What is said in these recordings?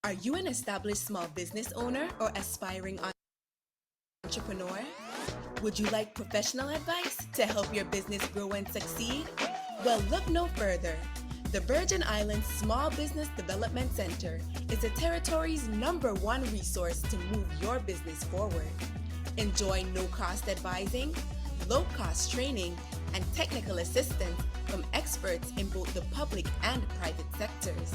Are you an established small business owner or aspiring entrepreneur? Would you like professional advice to help your business grow and succeed? Well, look no further. The Virgin Islands Small Business Development Center is the territory's #1 resource to move your business forward. Enjoy no-cost advising, low-cost training, and technical assistance from experts in both the public and private sectors.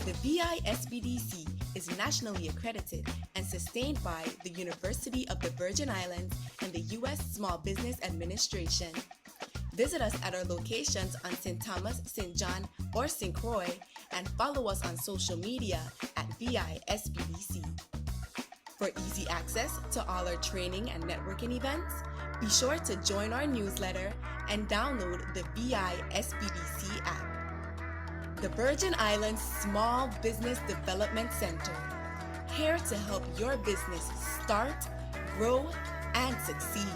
The VISBDC is nationally accredited and sustained by the University of the Virgin Islands and the U.S. Small Business Administration. Visit us at our locations on St. Thomas, St. John, or St. Croix, and follow us on social media at VISBDC. For easy access to all our training and networking events, be sure to join our newsletter and download the VISBDC app. The Virgin Islands Small Business Development Center, here to help your business start, grow, and succeed.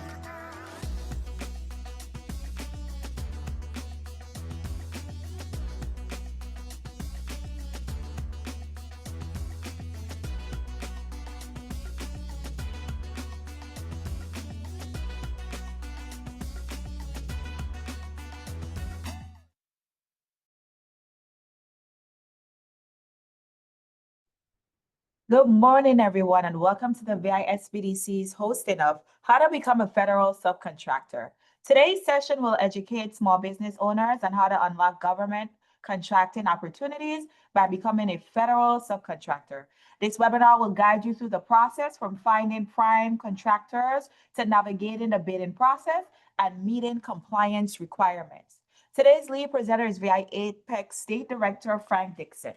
Good morning, everyone, and welcome to the VISBDC's hosting of How to Become a Federal Subcontractor. Today's session will educate small business owners on how to unlock government contracting opportunities by becoming a federal subcontractor. This webinar will guide you through the process from finding prime contractors to navigating the bidding process and meeting compliance requirements. Today's lead presenter is VI Apex State Director Frank Dixon.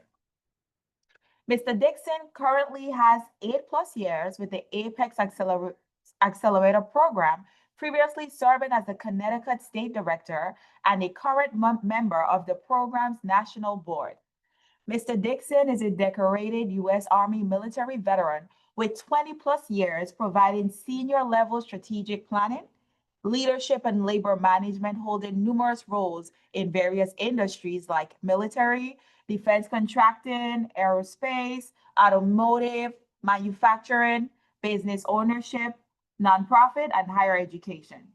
Mr. Dixon currently has 8+ years with the Apex Accelerator program, previously serving as the Connecticut State Director and a current member of the program's national board. Mr. Dixon is a decorated U.S. Army military veteran with 20+ years providing senior level strategic planning, leadership, and labor management, holding numerous roles in various industries like military, defense contracting, aerospace, automotive, manufacturing, business ownership, nonprofit, and higher education.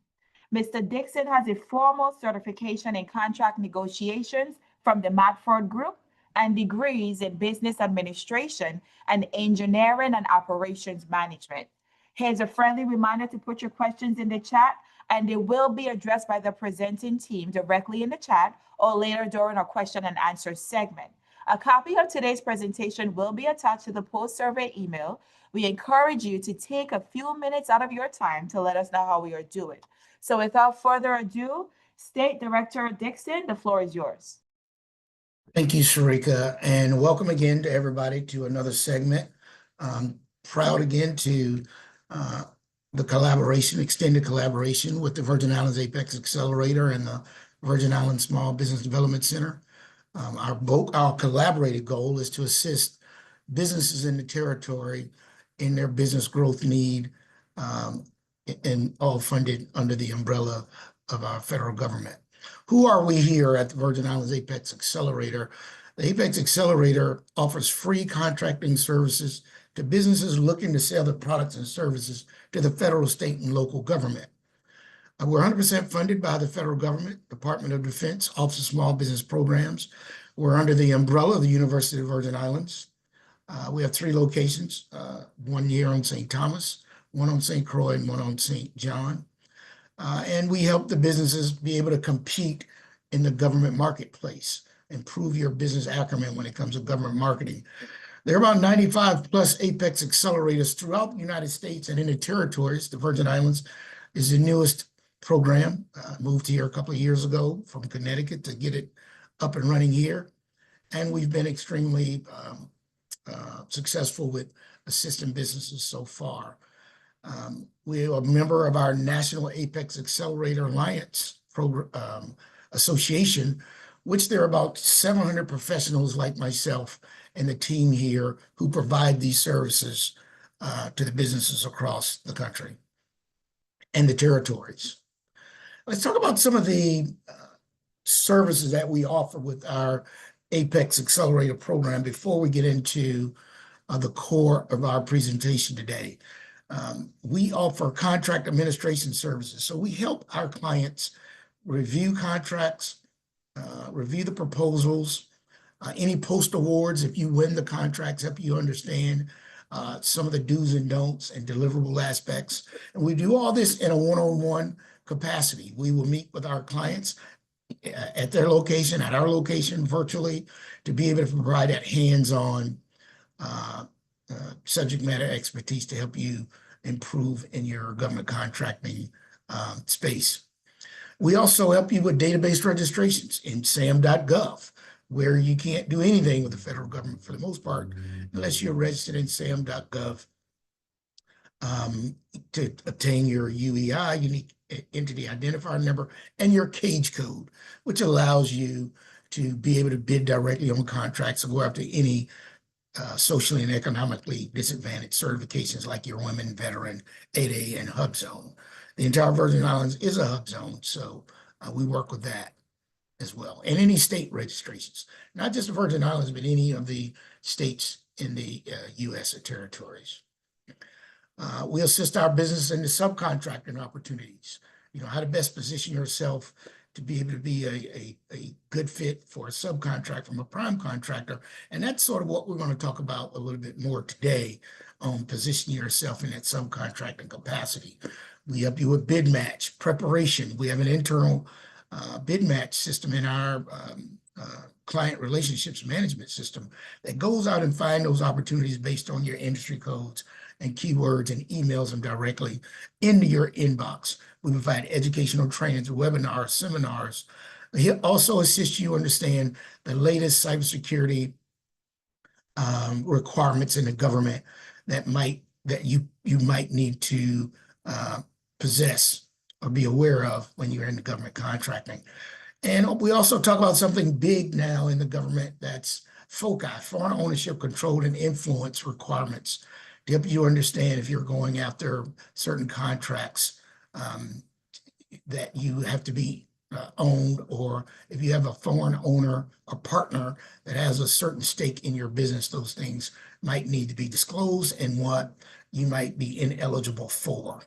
Mr. Dixon has a formal certification in contract negotiations from the Matford Group and degrees in business administration and engineering and operations management. Here's a friendly reminder to put your questions in the chat, and they will be addressed by the presenting team directly in the chat or later during our question and answer segment. A copy of today's presentation will be attached to the post-survey email. We encourage you to take a few minutes out of your time to let us know how we are doing. So without further ado, State Director Dixon, the floor is yours. Thank you, Sharika, and welcome again to everybody to another segment. Proud again to the collaboration, extended collaboration with the Virgin Islands Apex Accelerator and the Virgin Islands Small Business Development Center. Our collaborated goal is to assist businesses in the territory in their business growth need, and all funded under the umbrella of our federal government. Who are we here at the Virgin Islands Apex Accelerator? The Apex Accelerator offers free contracting services to businesses looking to sell their products and services to the federal, state, and local government. We're 100% funded by the federal government, Department of Defense, Office of Small Business Programs. We're under the umbrella of the University of the Virgin Islands. We have 3 locations, one here on St. Thomas, one on St. Croix, and one on St. John. And we help the businesses be able to compete in the government marketplace, improve your business acumen when it comes to government marketing. There are about 95+ Apex accelerators throughout the United States and in the territories. The Virgin Islands is the newest program. Moved here a couple of years ago from Connecticut to get it up and running here. And we've been extremely successful with assisting businesses so far. We are a member of our National Apex Accelerator Alliance Association, which there are about 700 professionals like myself and the team here who provide these services to the businesses across the country and the territories. Let's talk about some of the services that we offer with our Apex Accelerator program before we get into the core of our presentation today. We offer contract administration services. So we help our clients review contracts, review the proposals, any post awards, if you win the contracts, help you understand some of the do's and don'ts and deliverable aspects. And we do all this in a one-on-one capacity. We will meet with our clients at their location, at our location, virtually, to be able to provide that hands-on subject matter expertise to help you improve in your government contracting space. We also help you with database registrations in sam.gov, where you can't do anything with the federal government for the most part, unless you're registered in sam.gov. To obtain your UEI, unique entity identifier number, and your cage code, which allows you to be able to bid directly on contracts and go after any socially and economically disadvantaged certifications like your women, veteran, 8A, and hub zone. The entire Virgin Islands is a hub zone, so we work with that as well. And any state registrations, not just the Virgin Islands, but any of the states in the U.S. and territories. We assist our business in the subcontracting opportunities, how to best position yourself to be able to be a good fit for a subcontract from a prime contractor. And that's sort of what we're going to talk about a little bit more today on positioning yourself in that subcontracting capacity. We help you with bid match preparation. We have an internal bid match system in our client relationships management system that goes out and find those opportunities based on your industry codes and keywords and emails them directly into your inbox. We provide educational trainings, webinars, seminars. He also assists you understand the latest cybersecurity requirements in the government that you might need to possess or be aware of when you're in the government contracting. And we also talk about something big now in the government that's FOCI, foreign ownership, control, and influence requirements, to help you understand if you're going after certain contracts that you have to be owned, or if you have a foreign owner or partner that has a certain stake in your business, those things might need to be disclosed and what you might be ineligible for.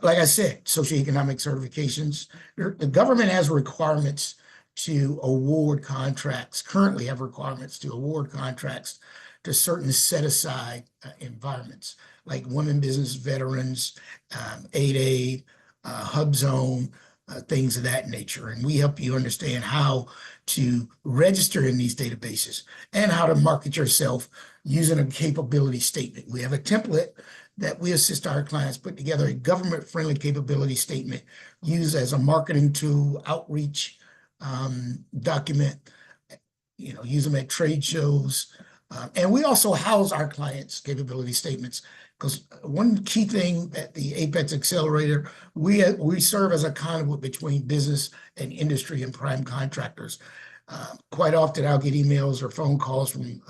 Like I said, socioeconomic certifications. The government has requirements to award contracts, currently have requirements to award contracts to certain set-aside environments, like women, business, veterans, 8A, hub zone, things of that nature. And we help you understand how to register in these databases and how to market yourself using a capability statement. We have a template that we assist our clients put together, a government-friendly capability statement used as a marketing tool, outreach document, use them at trade shows. And we also house our clients' capability statements, because one key thing at the Apex Accelerator, we serve as a conduit between business and industry and prime contractors. Quite often I'll get emails or phone calls from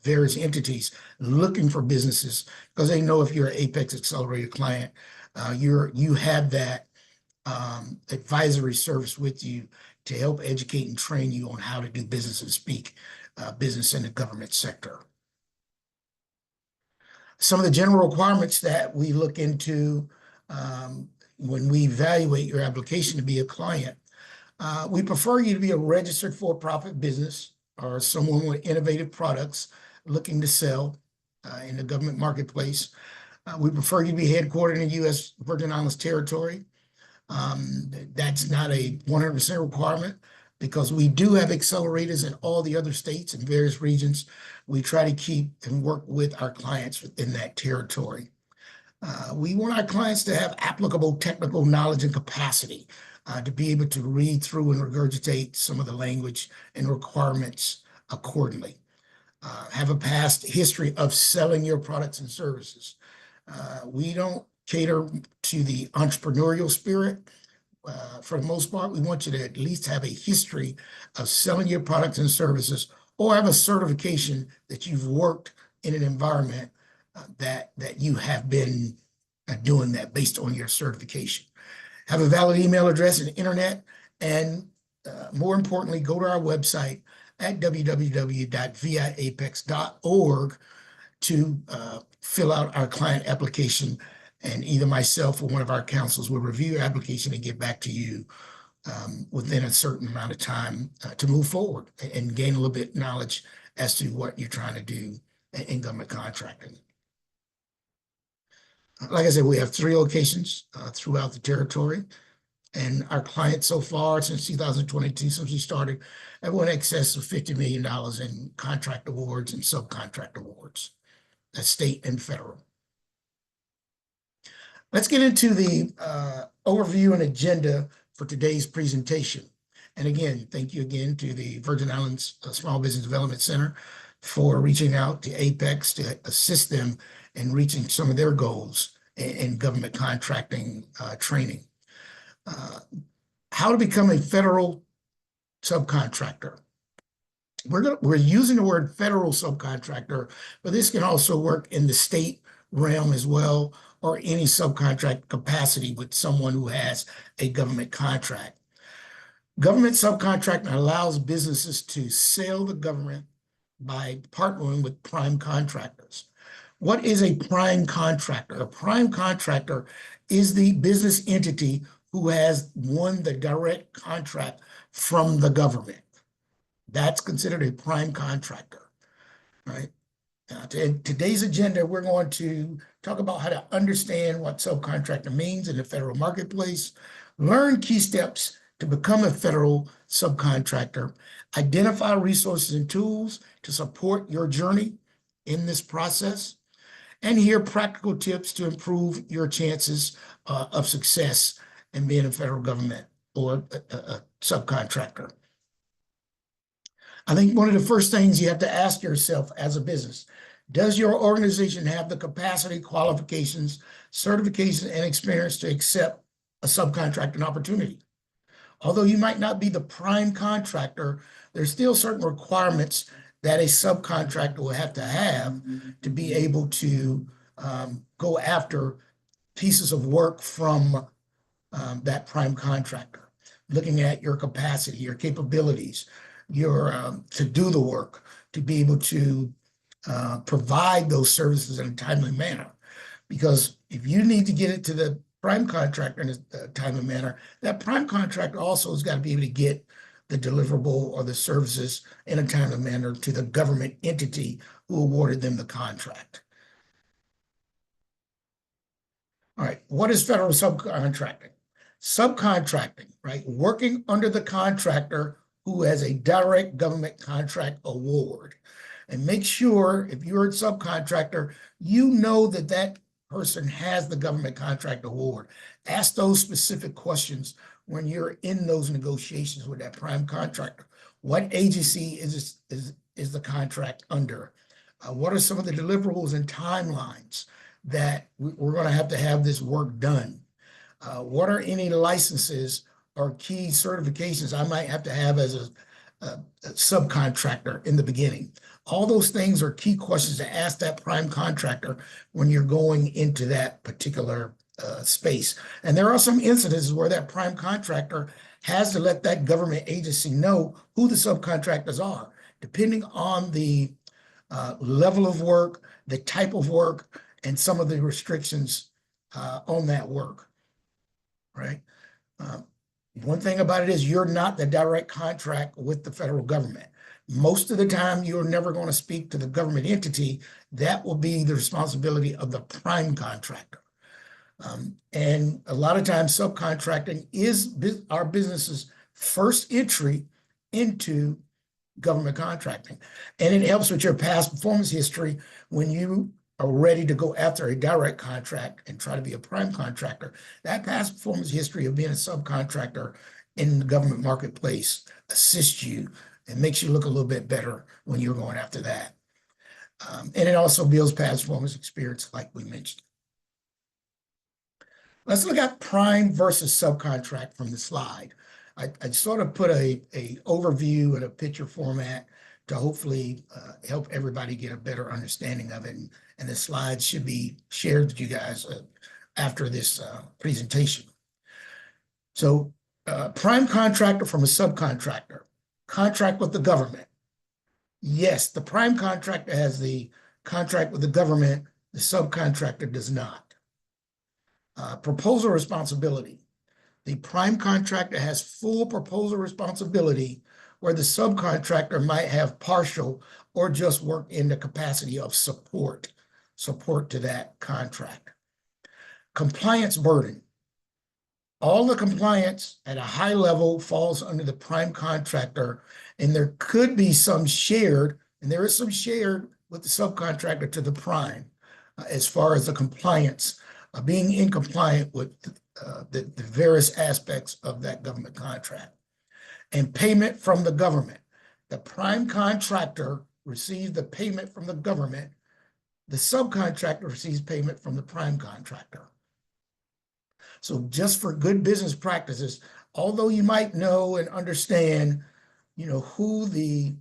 various entities looking for businesses, because they know if you're an Apex Accelerator client, you have that advisory service with you to help educate and train you on how to do business and speak business in the government sector. Some of the general requirements that we look into when we evaluate your application to be a client, we prefer you to be a registered for-profit business or someone with innovative products looking to sell in the government marketplace. We prefer you to be headquartered in the U.S. Virgin Islands territory. That's not a 100% requirement, because we do have accelerators in all the other states and various regions. We try to keep and work with our clients within that territory. We want our clients to have applicable technical knowledge and capacity to be able to read through and regurgitate some of the language and requirements accordingly. Have a past history of selling your products and services. We don't cater to the entrepreneurial spirit. For the most part, we want you to at least have a history of selling your products and services, or have a certification that you've worked in an environment that you have been doing that based on your certification. Have a valid email address and internet, and more importantly, go to our website at www.viapex.org to fill out our client application, and either myself or one of our counsels will review your application and get back to you within a certain amount of time to move forward and gain a little bit of knowledge as to what you're trying to do in government contracting. Like I said, we have 3 locations throughout the territory, and our clients so far since 2022, since we started, have won in excess of $50 million in contract awards and subcontract awards. That's state and federal. Let's get into the overview and agenda for today's presentation. And again, thank you again to the Virgin Islands Small Business Development Center for reaching out to Apex to assist them in reaching some of their goals in government contracting training. How to become a federal subcontractor. We're using the word federal subcontractor, but this can also work in the state realm as well, or any subcontract capacity with someone who has a government contract. Government subcontracting allows businesses to sell the government by partnering with prime contractors. What is a prime contractor? A prime contractor is the business entity who has won the direct contract from the government. That's considered a prime contractor, right? In today's agenda, we're going to talk about how to understand what subcontractor means in the federal marketplace, learn key steps to become a federal subcontractor, identify resources and tools to support your journey in this process, and hear practical tips to improve your chances of success in being a federal government or a subcontractor. I think one of the first things you have to ask yourself as a business, does your organization have the capacity, qualifications, certifications, and experience to accept a subcontracting opportunity? Although you might not be the prime contractor, there's still certain requirements that a subcontractor will have to be able to go after pieces of work from that prime contractor, looking at your capacity, your capabilities, your to do the work, to be able to provide those services in a timely manner. Because if you need to get it to the prime contractor in a timely manner, that prime contractor also has got to be able to get the deliverable or the services in a timely manner to the government entity who awarded them the contract. All right, what is federal subcontracting? Subcontracting, right? Working under the contractor who has a direct government contract award. And make sure, if you're a subcontractor, you know that that person has the government contract award. Ask those specific questions when you're in those negotiations with that prime contractor. What agency is the contract under? What are some of the deliverables and timelines that we're going to have this work done? What are any licenses or key certifications I might have to have as a subcontractor in the beginning? All those things are key questions to ask that prime contractor when you're going into that particular space. And there are some instances where that prime contractor has to let that government agency know who the subcontractors are, depending on the level of work, the type of work, and some of the restrictions on that work, right? One thing about it is you're not the direct contract with the federal government. Most of the time, you're never going to speak to the government entity. That will be the responsibility of the prime contractor. And a lot of times, subcontracting is our business's first entry into government contracting. And it helps with your past performance history when you are ready to go after a direct contract and try to be a prime contractor. That past performance history of being a subcontractor in the government marketplace assists you and makes you look a little bit better when you're going after that. And it also builds past performance experience, like we mentioned. Let's look at prime versus subcontract from the slide. I sort of put a overview in a picture format to hopefully help everybody get a better understanding of it. And the slides should be shared with you guys after this presentation. So prime contractor from a subcontractor, contract with the government. Yes, the prime contractor has the contract with the government, the subcontractor does not. Proposal responsibility. The prime contractor has full proposal responsibility, where the subcontractor might have partial or just work in the capacity of support to that contract. Compliance burden. All the compliance at a high level falls under the prime contractor, and there could be some shared, and there is some shared with the subcontractor to the prime, as far as the compliance, being in compliant with the various aspects of that government contract. And payment from the government. The prime contractor receives the payment from the government. The subcontractor receives payment from the prime contractor. So just for good business practices, although you might know and understand, who the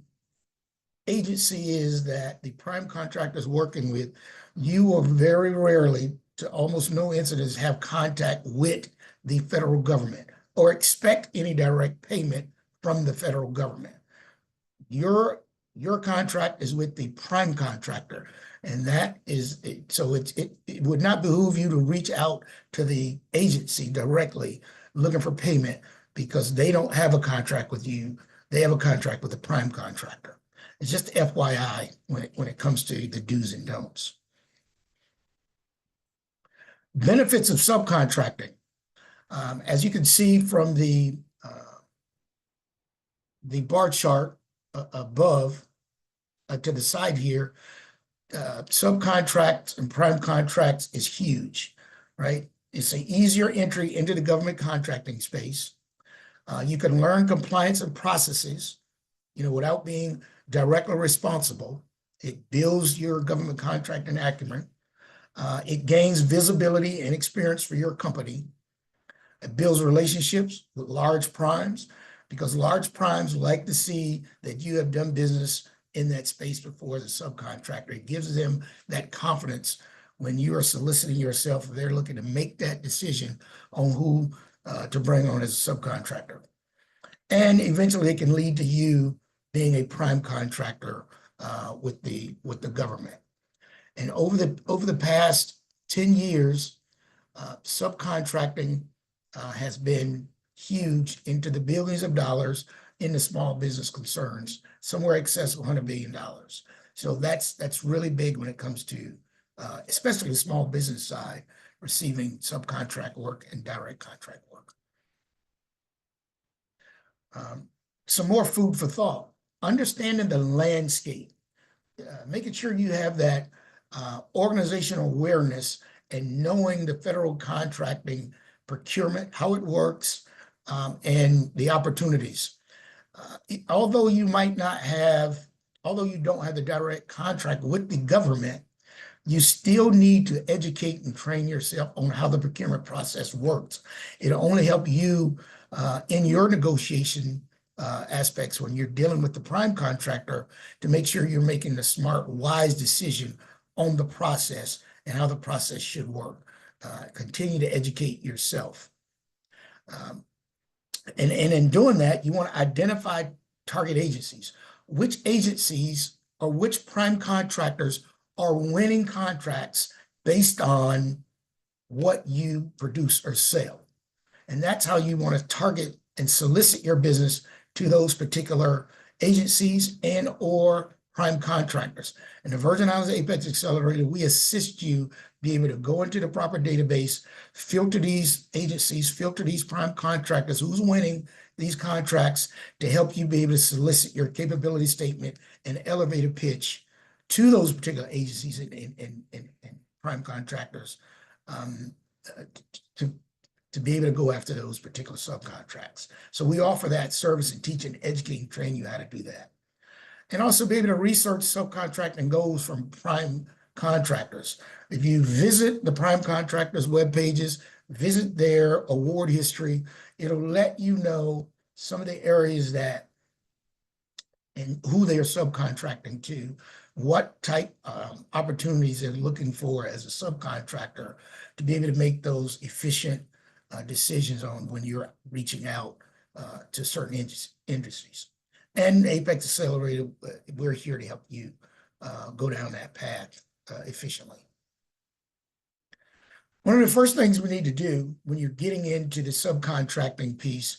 agency is that the prime contractor is working with, you will very rarely, to almost no incidents, have contact with the federal government or expect any direct payment from the federal government. Your contract is with the prime contractor, and that is it. So it would not behoove you to reach out to the agency directly looking for payment, because they don't have a contract with you. They have a contract with the prime contractor. It's just FYI when it comes to the do's and don'ts. Benefits of subcontracting. As you can see from the bar chart above to the side here, subcontracts and prime contracts is huge, right? It's an easier entry into the government contracting space. You can learn compliance and processes, without being directly responsible. It builds your government contracting acumen. It gains visibility and experience for your company. It builds relationships with large primes, because large primes like to see that you have done business in that space before as a subcontractor. It gives them that confidence when you are soliciting yourself, they're looking to make that decision on who to bring on as a subcontractor. And eventually it can lead to you being a prime contractor with the government. And over the past 10 years, subcontracting has been huge into the billions of dollars in the small business concerns, somewhere excess of $100 billion. So that's really big when it comes to, especially the small business side, receiving subcontract work and direct contract work. Some more food for thought. Understanding the landscape, making sure you have that organizational awareness and knowing the federal contracting procurement, how it works, and the opportunities. Although you don't have the direct contract with the government, you still need to educate and train yourself on how the procurement process works. It'll only help you in your negotiation aspects when you're dealing with the prime contractor, to make sure you're making the smart, wise decision on the process and how the process should work. Continue to educate yourself. And in doing that, you want to identify target agencies. Which agencies or which prime contractors are winning contracts based on what you produce or sell? And that's how you want to target and solicit your business to those particular agencies and or prime contractors. And the Virgin Islands Apex Accelerator, we assist you be able to go into the proper database, filter these agencies, filter these prime contractors, who's winning these contracts, to help you be able to solicit your capability statement and elevator pitch to those particular agencies and prime contractors to be able to go after those particular subcontracts. So we offer that service and teach and educate and train you how to do that. And also be able to research subcontracting goals from prime contractors. If you visit the prime contractors' web pages, visit their award history, it'll let you know some of the areas that and who they are subcontracting to, what type of opportunities they're looking for as a subcontractor to be able to make those efficient decisions on when you're reaching out to certain industries. And Apex Accelerator, we're here to help you go down that path efficiently. One of the first things we need to do when you're getting into the subcontracting piece,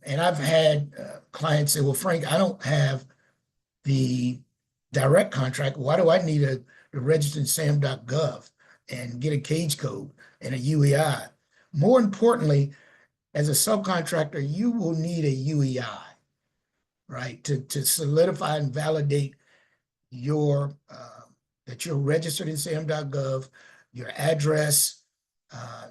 and I've had clients say, well, Frank, I don't have the direct contract. Why do I need to register in sam.gov and get a cage code and a UEI? More importantly, as a subcontractor, you will need a UEI, right, to solidify and validate your that you're registered in sam.gov, your address,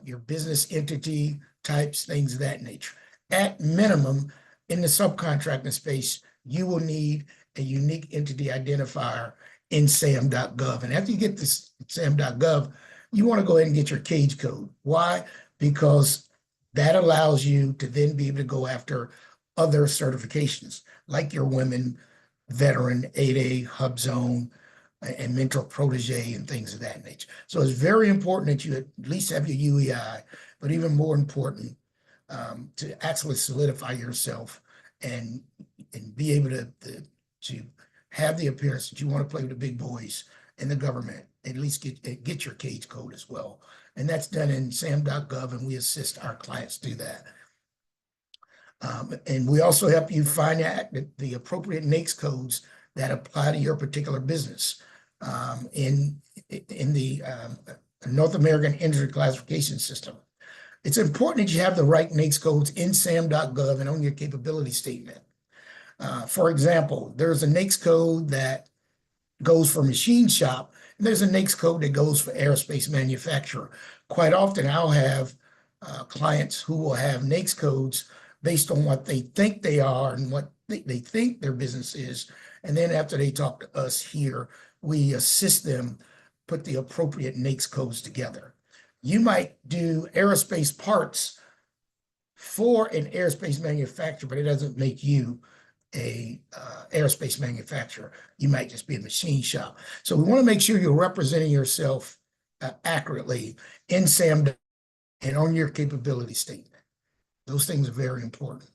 your business entity types, things of that nature. At minimum, in the subcontracting space, you will need a unique entity identifier in sam.gov. And after you get this sam.gov, you want to go ahead and get your cage code. Why? Because that allows you to then be able to go after other certifications, like your women, veteran, 8A, HubZone, and mentor protege and things of that nature. So it's very important that you at least have your UEI, but even more important, to actually solidify yourself and be able to have the appearance that you want to play with the big boys in the government, at least get your cage code as well. And that's done in sam.gov, and we assist our clients do that. And we also help you find out the appropriate NAICS codes that apply to your particular business. In the North American Industry Classification System, it's important that you have the right NAICS codes in sam.gov and on your capability statement. For example, there's a NAICS code that goes for machine shop, and there's a NAICS code that goes for aerospace manufacturer. Quite often, I'll have clients who will have NAICS codes based on what they think they are and what they think their business is. And then after they talk to us here, we assist them put the appropriate NAICS codes together. You might do aerospace parts for an aerospace manufacturer, but it doesn't make you a aerospace manufacturer. You might just be a machine shop. So we want to make sure you're representing yourself accurately in SAM and on your capability statement. Those things are very important.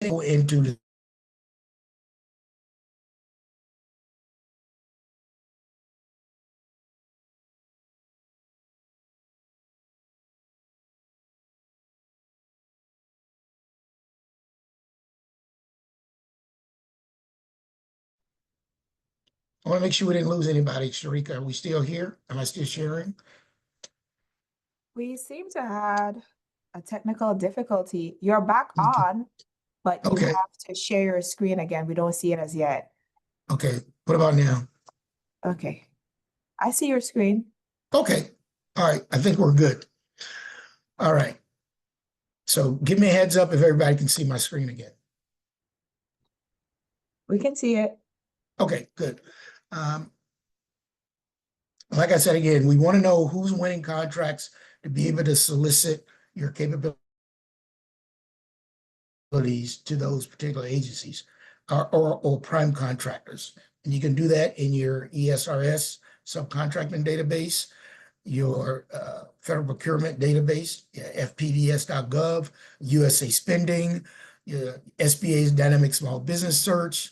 Go into the I want to make sure we didn't lose anybody. Sharika, are we still here? Am I still sharing? We seem to have a technical difficulty. You're back Okay. on, but you Okay. have to share your screen again. We don't see it as yet. Okay. What about now? Okay. I see your screen. Okay. All right. I think we're good. All right. So give me a heads up if everybody can see my screen again. We can see it. Okay, good. Like I said, again, we want to know who's winning contracts to be able to solicit your capabilities to those particular agencies or prime contractors. And you can do that in your ESRS subcontracting database, your federal procurement database, fpds.gov, USA spending, your SBA's dynamic small business search.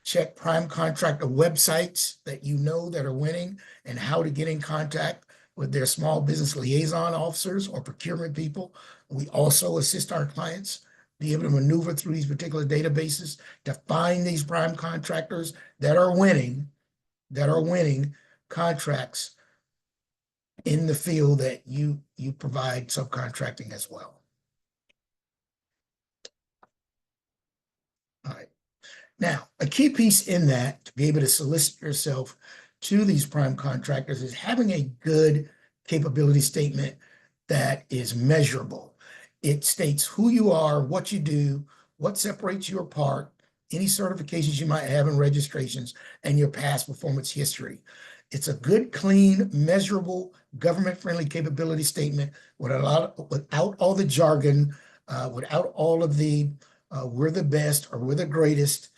Check prime contractor websites that you know that are winning and how to get in contact with their small business liaison officers or procurement people. We also assist our clients be able to maneuver through these particular databases to find these prime contractors that are winning contracts in the field that you provide subcontracting as well. All right. Now, a key piece in that to be able to solicit yourself to these prime contractors is having a good capability statement that is measurable. It states who you are, what you do, what separates you apart, any certifications you might have and registrations, and your past performance history. It's a good, clean, measurable, government-friendly capability statement without all the jargon, without all of the we're the best or we're the greatest.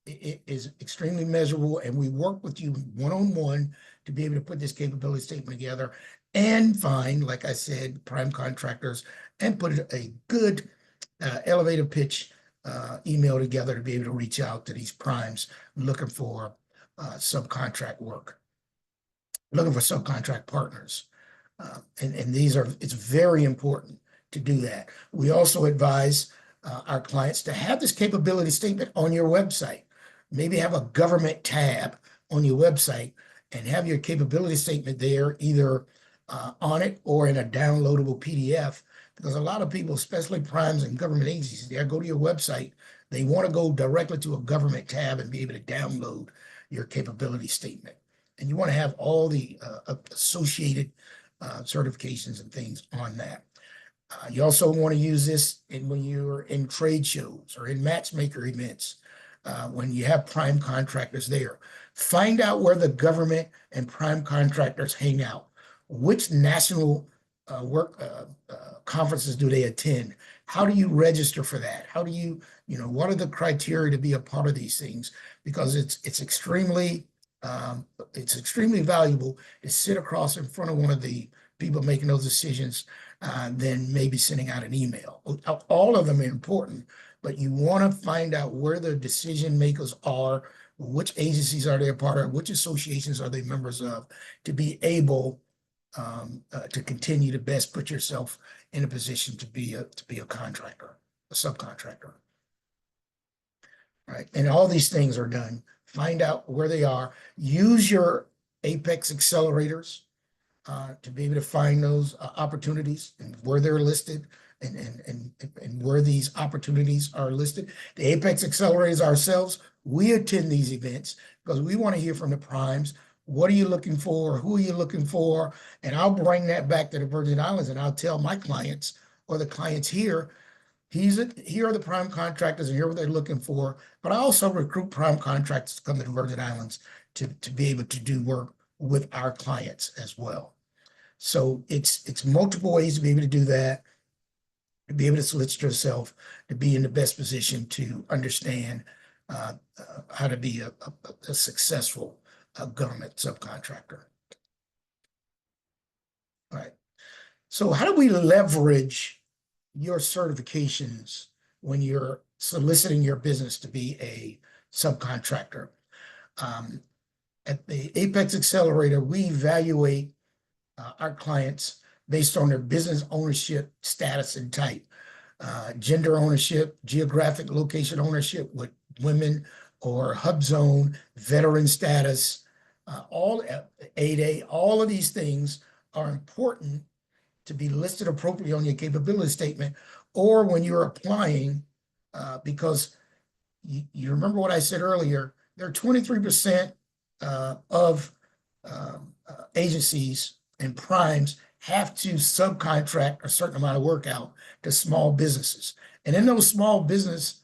It is extremely measurable, and we work with you one-on-one to be able to put this capability statement together and find, like I said, prime contractors and put a good elevator pitch email together to be able to reach out to these primes looking for subcontract work, looking for subcontract partners. And it's very important to do that. We also advise our clients to have this capability statement on your website. Maybe have a government tab on your website and have your capability statement there, either on it or in a downloadable PDF. Because a lot of people, especially primes and government agencies, they go to your website, they want to go directly to a government tab and be able to download your capability statement. And you want to have all the associated certifications and things on that. You also want to use this when you're in trade shows or in matchmaker events, when you have prime contractors there. Find out where the government and prime contractors hang out. Which national work conferences do they attend? How do you register for that? How do you, what are the criteria to be a part of these things? Because it's extremely valuable to sit across in front of one of the people making those decisions than maybe sending out an email. All of them are important, but you want to find out where the decision makers are, which agencies are they a part of, which associations are they members of, to be able to continue to best put yourself in a position to be a contractor, a subcontractor. Right, and all these things are done. Find out where they are. Use your Apex accelerators to be able to find those opportunities and where they're listed and where these opportunities are listed. The Apex accelerators ourselves, we attend these events because we want to hear from the primes. What are you looking for? Who are you looking for? And I'll bring that back to the Virgin Islands and I'll tell my clients or the clients here, here are the prime contractors and here are what they're looking for. But I also recruit prime contractors to come to the Virgin Islands to be able to do work with our clients as well. So it's multiple ways to be able to do that, to be able to solicit yourself, to be in the best position to understand how to be a successful government subcontractor. All right. So how do we leverage your certifications when you're soliciting your business to be a subcontractor? At the Apex Accelerator, we evaluate our clients based on their business ownership status and type, gender ownership, geographic location ownership with women or hub zone, veteran status, all 8A, all of these things are important to be listed appropriately on your capability statement or when you're applying, because you remember what I said earlier, there are 23% of agencies and primes have to subcontract a certain amount of work out to small businesses. And in those small business,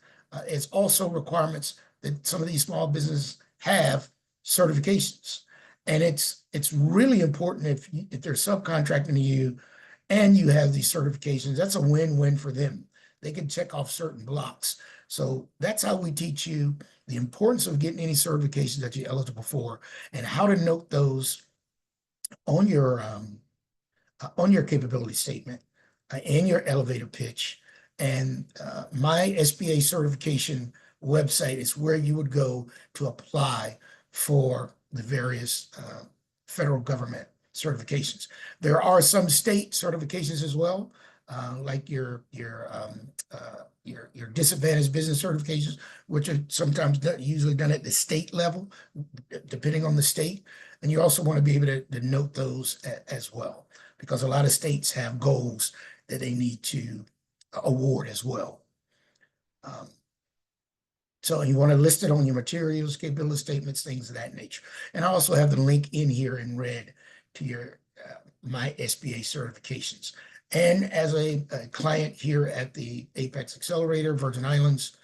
it's also requirements that some of these small businesses have certifications. And it's really important if they're subcontracting to you and you have these certifications, that's a win-win for them. They can check off certain blocks. So that's how we teach you the importance of getting any certifications that you're eligible for and how to note those on your capability statement and your elevator pitch. And my SBA certification website is where you would go to apply for the various federal government certifications. There are some state certifications as well, like your disadvantaged business certifications, which are sometimes usually done at the state level, depending on the state. And you also want to be able to note those as well, because a lot of states have goals that they need to award as well. So you want to list it on your materials, capability statements, things of that nature. And I also have the link in here in red to your my SBA certifications. And as a client here at the Apex Accelerator, Virgin Islands,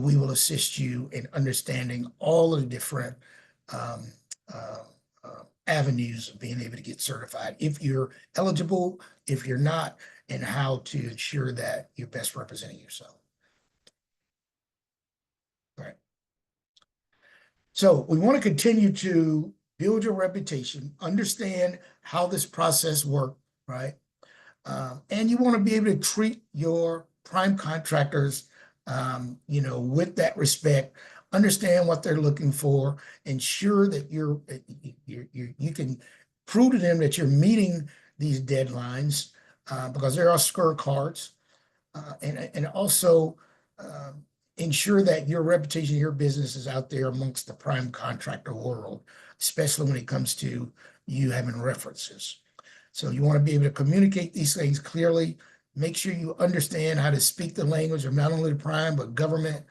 we will assist you in understanding all of the different um, avenues of being able to get certified, if you're eligible, if you're not, and how to ensure that you're best representing yourself. All right. So we want to continue to build your reputation, understand how this process works, right? And you want to be able to treat your prime contractors, with that respect, understand what they're looking for, ensure that you can prove to them that you're meeting these deadlines, because there are scorecards, and also ensure that your reputation, your business is out there amongst the prime contractor world, especially when it comes to you having references. So you want to be able to communicate these things clearly, make sure you understand how to speak the language of not only the prime, but government.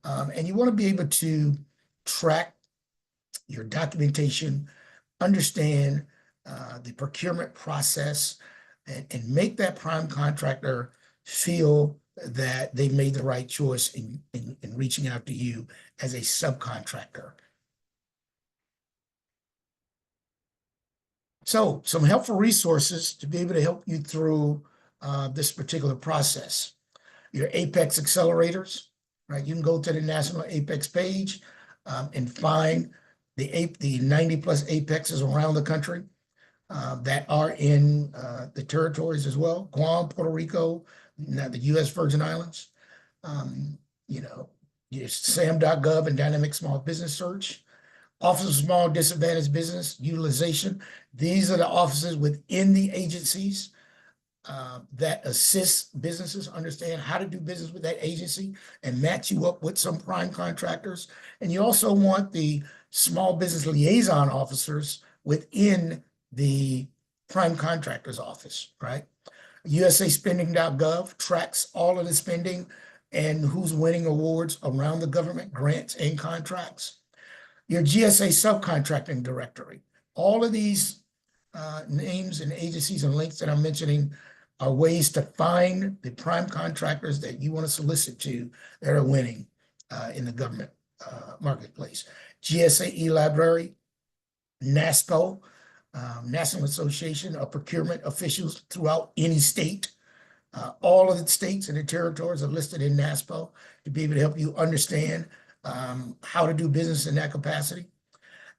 And you want to be able to track your documentation, understand the procurement process, and make that prime contractor feel that they made the right choice in reaching out to you as a subcontractor. So some helpful resources to be able to help you through this particular process. Your Apex accelerators, right? You can go to the National Apex page and find the 90 plus Apexes around the country that are in the territories as well, Guam, Puerto Rico, the U.S. Virgin Islands. Your SAM.gov and Dynamic Small Business Search. Office of Small Disadvantaged Business Utilization. These are the offices within the agencies that assist businesses understand how to do business with that agency and match you up with some prime contractors. And you also want the small business liaison officers within the prime contractor's office, right? USAspending.gov tracks all of the spending and who's winning awards around the government, grants and contracts. Your GSA subcontracting directory. All of these names and agencies and links that I'm mentioning are ways to find the prime contractors that you want to solicit to that are winning in the government marketplace. GSA e-library, NASPO, National Association of Procurement Officials throughout any state. All of the states and the territories are listed in NASPO to be able to help you understand how to do business in that capacity.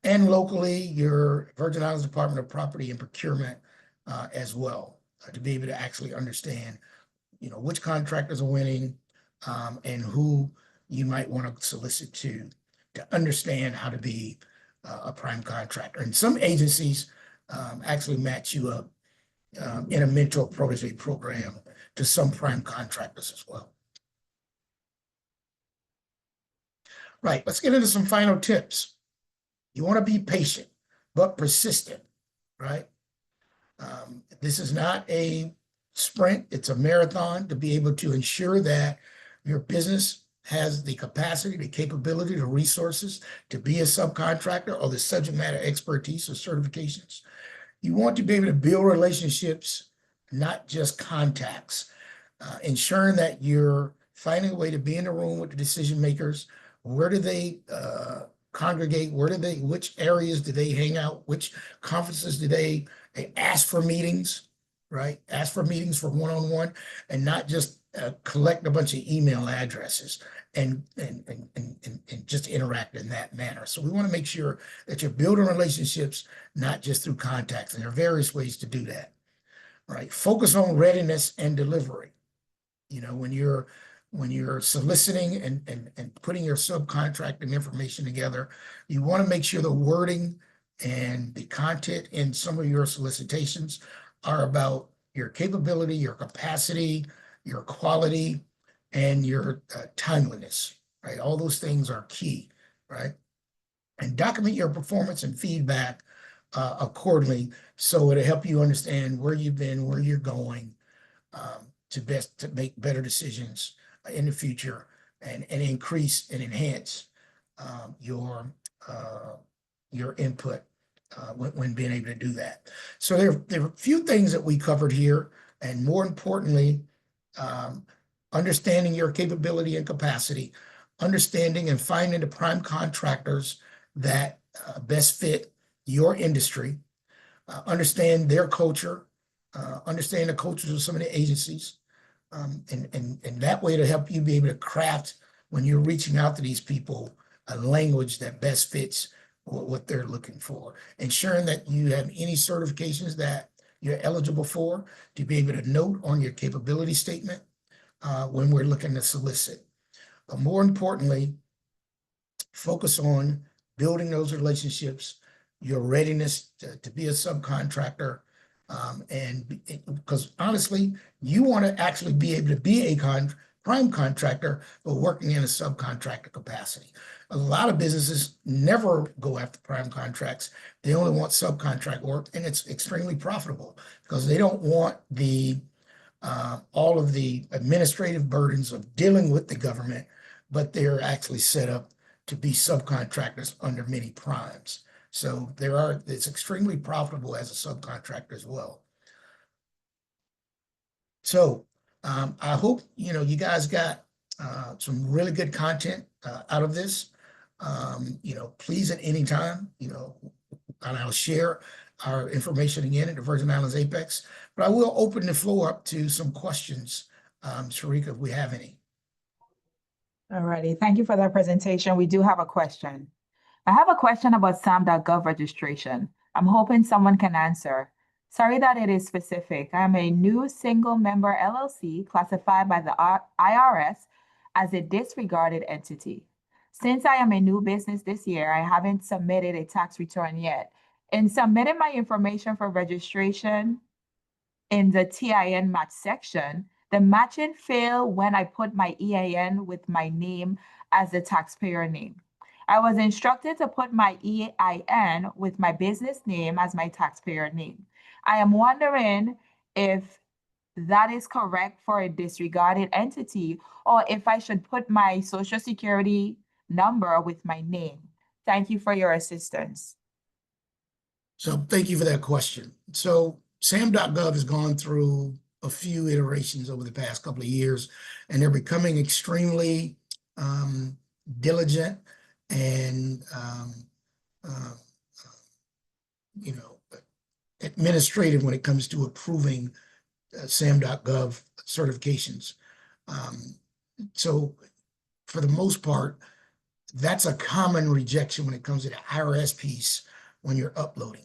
And locally, your Virgin Islands Department of Property and Procurement as well, to be able to actually understand, which contractors are winning and who you might want to solicit to understand how to be a prime contractor. And some agencies actually match you up in a mentor protege program to some prime contractors as well. Right, let's get into some final tips. You want to be patient, but persistent, right? This is not a sprint, it's a marathon to be able to ensure that your business has the capacity, the capability, the resources to be a subcontractor or the subject matter expertise or certifications. You want to be able to build relationships, not just contacts, ensuring that you're finding a way to be in the room with the decision makers. Where do they congregate? Which areas do they hang out? Which conferences do they ask for meetings, right? Ask for meetings for one-on-one and not just collect a bunch of email addresses and just interact in that manner. So we want to make sure that you're building relationships, not just through contacts. And there are various ways to do that, right? Focus on readiness and delivery. When you're soliciting and putting your subcontracting information together, you want to make sure the wording and the content in some of your solicitations are about your capability, your capacity, your quality, and your timeliness, right? All those things are key, right? And document your performance and feedback accordingly, so it'll help you understand where you've been, where you're going, to make better decisions in the future and increase and enhance your input when being able to do that. So there are a few things that we covered here, and more importantly, understanding your capability and capacity, understanding and finding the prime contractors that best fit your industry, understand their culture, understand the cultures of some of the agencies, and that way to help you be able to craft, when you're reaching out to these people, a language that best fits what they're looking for. Ensuring that you have any certifications that you're eligible for to be able to note on your capability statement when we're looking to solicit. But more importantly, focus on building those relationships, your readiness to be a subcontractor, and because honestly, you want to actually be able to be a prime contractor, but working in a subcontractor capacity. A lot of businesses never go after prime contracts. They only want subcontract work, and it's extremely profitable because they don't want all of the administrative burdens of dealing with the government, but they're actually set up to be subcontractors under many primes. So it's extremely profitable as a subcontractor as well. So I hope, you guys got some really good content out of this. Please at any time, and I'll share our information again at the Virgin Islands Apex, but I will open the floor up to some questions, Sharika, if we have any. All righty, thank you for that presentation. We do have a question. I have a question about SAM.gov registration. I'm hoping someone can answer. Sorry that it is specific. I'm a new single member LLC classified by the IRS as a disregarded entity. Since I am a new business this year, I haven't submitted a tax return yet. In submitting my information for registration in the TIN match section, the matching failed when I put my EIN with my name as the taxpayer name. I was instructed to put my EIN with my business name as my taxpayer name. I am wondering if that is correct for a disregarded entity, or if I should put my social security number with my name. Thank you for your assistance. So thank you for that question. So SAM.gov has gone through a few iterations over the past couple of years, and they're becoming extremely diligent and administrative when it comes to approving SAM.gov certifications. So for the most part, that's a common rejection when it comes to the IRS piece when you're uploading.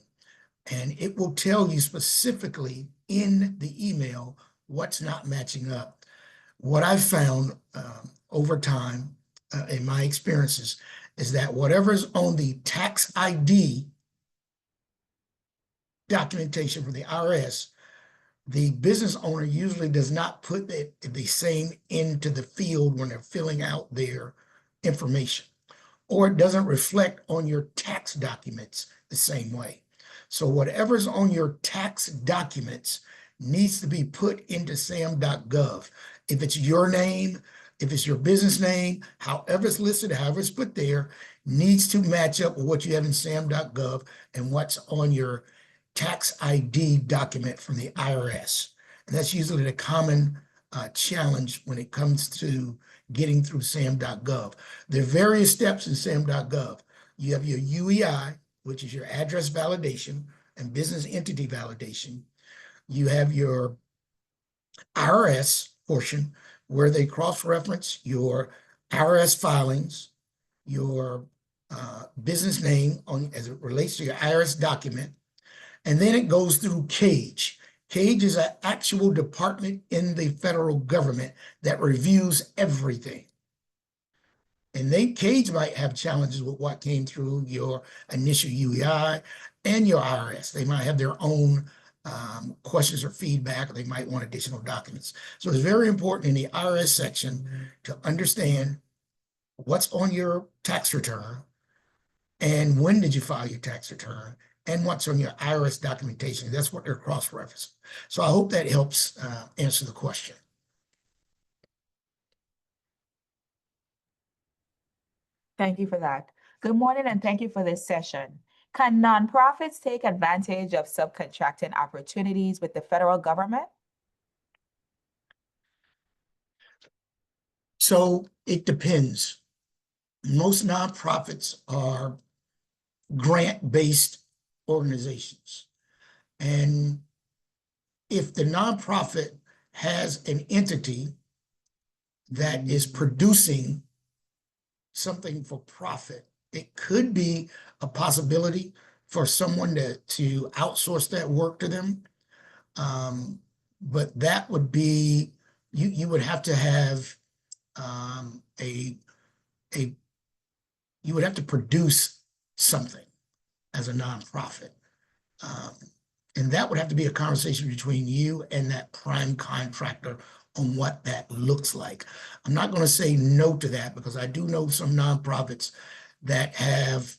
And it will tell you specifically in the email what's not matching up. What I've found over time in my experiences is that whatever's on the tax ID documentation for the IRS, the business owner usually does not put the same into the field when they're filling out their information, or it doesn't reflect on your tax documents the same way. So whatever's on your tax documents needs to be put into SAM.gov. If it's your name, if it's your business name, however it's listed, however it's put there, needs to match up with what you have in SAM.gov and what's on your tax ID document from the IRS. And that's usually the common challenge when it comes to getting through SAM.gov. There are various steps in SAM.gov. You have your UEI, which is your address validation and business entity validation. You have your IRS portion where they cross-reference your IRS filings, your business name as it relates to your IRS document, and then it goes through CAGE. CAGE is an actual department in the federal government that reviews everything. And CAGE might have challenges with what came through your initial UEI and your IRS. They might have their own questions or feedback, or they might want additional documents. So it's very important in the IRS section to understand what's on your tax return and when did you file your tax return and what's on your IRS documentation. That's what they're cross-referencing. So I hope that helps answer the question. Thank you for that. Good morning, and thank you for this session. Can nonprofits take advantage of subcontracting opportunities with the federal government? So it depends. most nonprofits are grant-based organizations. And if the nonprofit has an entity that is producing something for profit, it could be a possibility for someone to outsource that work to them. But that would be, you would have to have you would have to produce something as a nonprofit. And that would have to be a conversation between you and that prime contractor on what that looks like. I'm not going to say no to that because I do know some nonprofits that have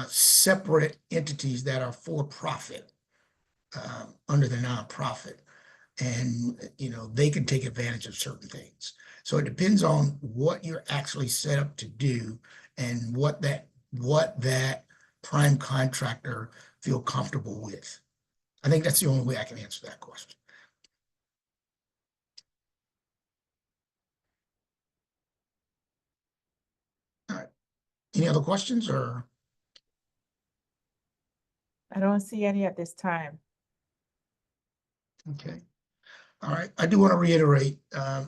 separate entities that are for profit under the nonprofit. And, they can take advantage of certain things. So it depends on what you're actually set up to do and what that prime contractor feel comfortable with. I think that's the only way I can answer that question. All right. Any other questions or? I don't see any at this time. Okay. All right. I do want to reiterate,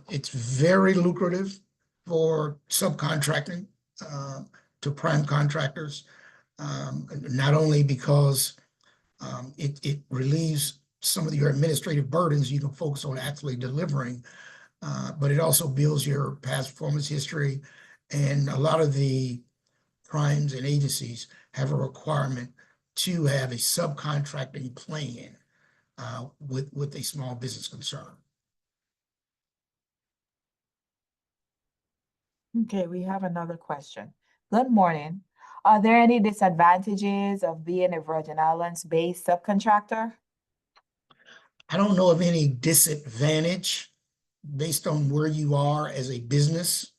it's very lucrative for subcontracting to prime contractors, not only because it relieves some of your administrative burdens you can focus on actually delivering, but it also builds your past performance history. And a lot of the primes and agencies have a requirement to have a subcontracting plan with a small business concern. Okay, we have another question. Good morning. Are there any disadvantages of being a Virgin Islands-based subcontractor? I don't know of any disadvantage based on where you are as a business.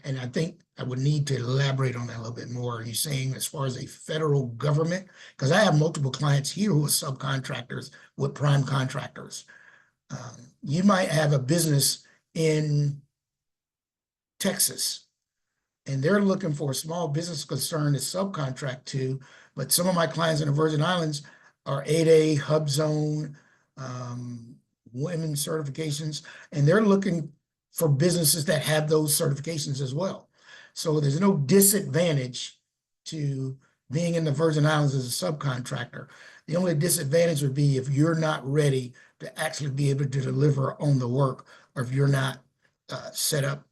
And I think I would need to elaborate on that a little bit more. Are you saying as far as a federal government? Because I have multiple clients here who are subcontractors with prime contractors. You might have a business in Texas, and they're looking for a small business concern to subcontract to, but some of my clients in the Virgin Islands are 8A, Hub Zone, women's certifications, and they're looking for businesses that have those certifications as well. So there's no disadvantage to being in the Virgin Islands as a subcontractor. The only disadvantage would be if you're not ready to actually be able to deliver on the work, or if you're not set up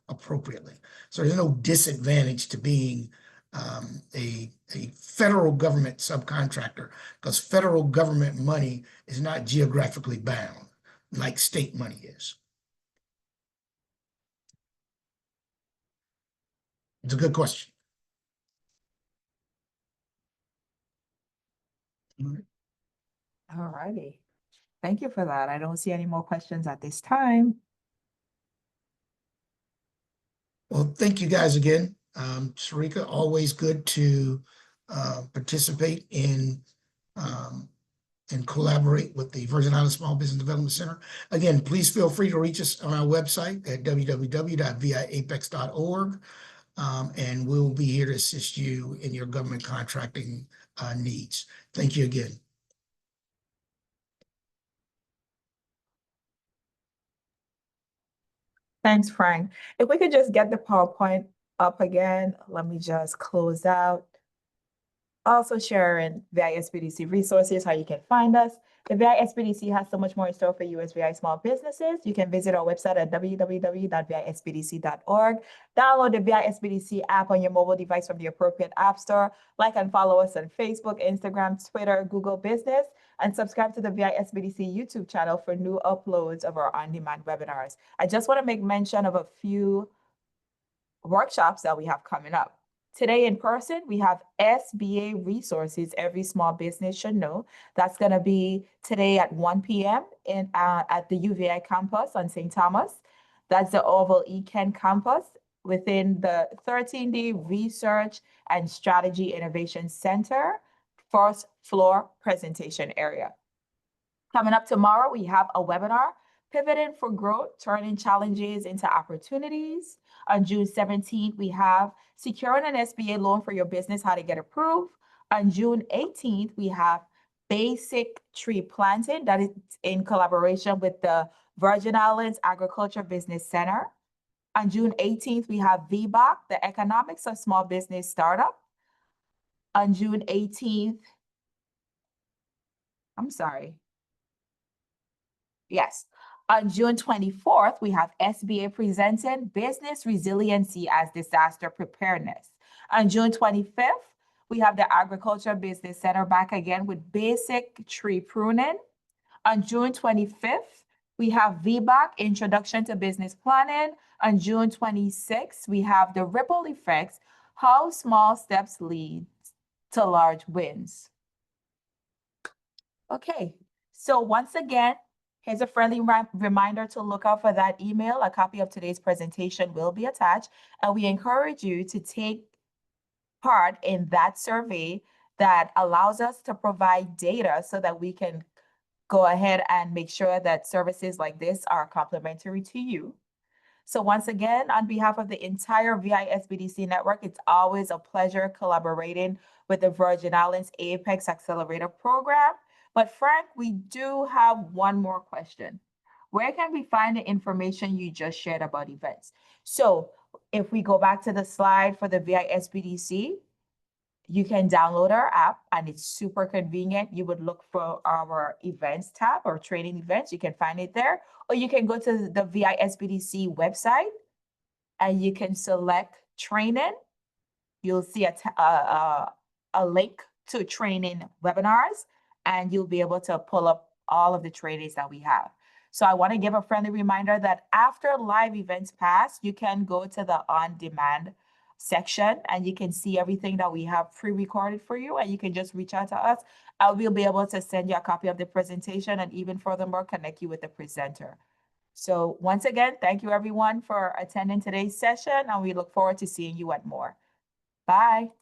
appropriately. So there's no disadvantage to being a federal government subcontractor, because federal government money is not geographically bound like state money is. It's a good question. All righty. Thank you for that. I don't see any more questions at this time. Well, thank you guys again. Sharika, always good to participate in and collaborate with the Virgin Islands Small Business Development Center. Again, please feel free to reach us on our website at www.viapex.org. And we'll be here to assist you in your government contracting needs. Thank you again. Thanks, Frank. If we could just get the PowerPoint up again, let me just close out. Also sharing VI SBDC resources, how you can find us. The VI SBDC has so much more in store for you as VI small businesses. You can visit our website at www.visbdc.org. Download the VI SBDC app on your mobile device from the appropriate app store. Like and follow us on Facebook, Instagram, Twitter, Google Business, and subscribe to the VI SBDC YouTube channel for new uploads of our on-demand webinars. I just want to make mention of a few workshops that we have coming up. Today in person, we have SBA resources every small business should know. That's going to be today at 1 p.m. At the UVI campus on St. Thomas. That's the Oval Eken campus within the 13D Research and Strategy Innovation Center, first floor presentation area. Coming up tomorrow, we have a webinar, Pivoting for Growth, Turning Challenges into Opportunities. On June 17th, we have Securing an SBA Loan for Your Business, How to Get Approved. On June 18th, we have Basic Tree Planting, that is in collaboration with the Virgin Islands Agriculture Business Center. On June 18th, we have VBOC, the Economics of Small Business Startup. On June 18th, Yes. On June 24th, we have SBA presenting Business Resiliency as Disaster Preparedness. On June 25th, we have the Agriculture Business Center back again with Basic Tree Pruning. On June 25th, we have VBOC, Introduction to Business Planning. On June 26th, we have the Ripple Effects, How Small Steps Lead to Large Wins. Okay, so once again, here's a friendly reminder to look out for that email. A copy of today's presentation will be attached, and we encourage you to take part in that survey that allows us to provide data so that we can go ahead and make sure that services like this are complimentary to you. So once again, on behalf of the entire VISBDC network, it's always a pleasure collaborating with the Virgin Islands Apex Accelerator Program. But Frank, we do have one more question. Where can we find the information you just shared about events? So if we go back to the slide for the VISBDC, you can download our app and it's super convenient. You would look for our events tab or training events. You can find it there, or you can go to the VISBDC website and you can select training. You'll see a link to training webinars, and you'll be able to pull up all of the trainings that we have. So I want to give a friendly reminder that after live events pass, you can go to the on-demand section and you can see everything that we have pre-recorded for you, and you can just reach out to us and we'll be able to send you a copy of the presentation and even furthermore connect you with the presenter. So once again, thank you everyone for attending today's session, and we look forward to seeing you at more. Bye.